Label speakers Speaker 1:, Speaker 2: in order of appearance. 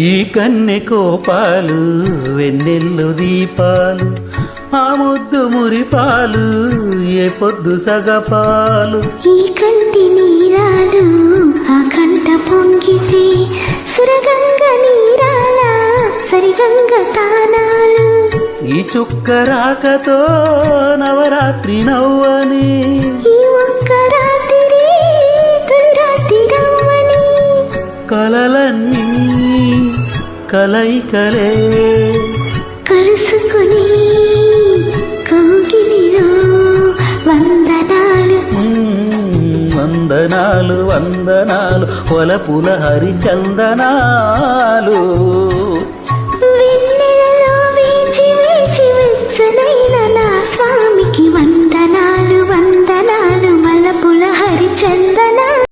Speaker 1: ఈ కన్నె కోపాలు వెన్నెల్లు దీపాలు ఆ ముద్దు మురిపాలు ఏ పొద్దు సగపాలు
Speaker 2: ఈ కంటి నీరాలు ఆ కంట పొంగితే సురగంగ నీరాల సరిగంగ తానాలు
Speaker 1: ఈ చుక్క రాకతో నవరాత్రి నవ్వని
Speaker 2: ఈ ఒక్క రాత్రి తురాతిరవ్వని
Speaker 1: కలలన్నీ కలయికలే
Speaker 2: కలుసుకుని కౌగిలిలో వందనాలు
Speaker 1: వందనాలు వందనాలు వలపుల హరిచందనాలు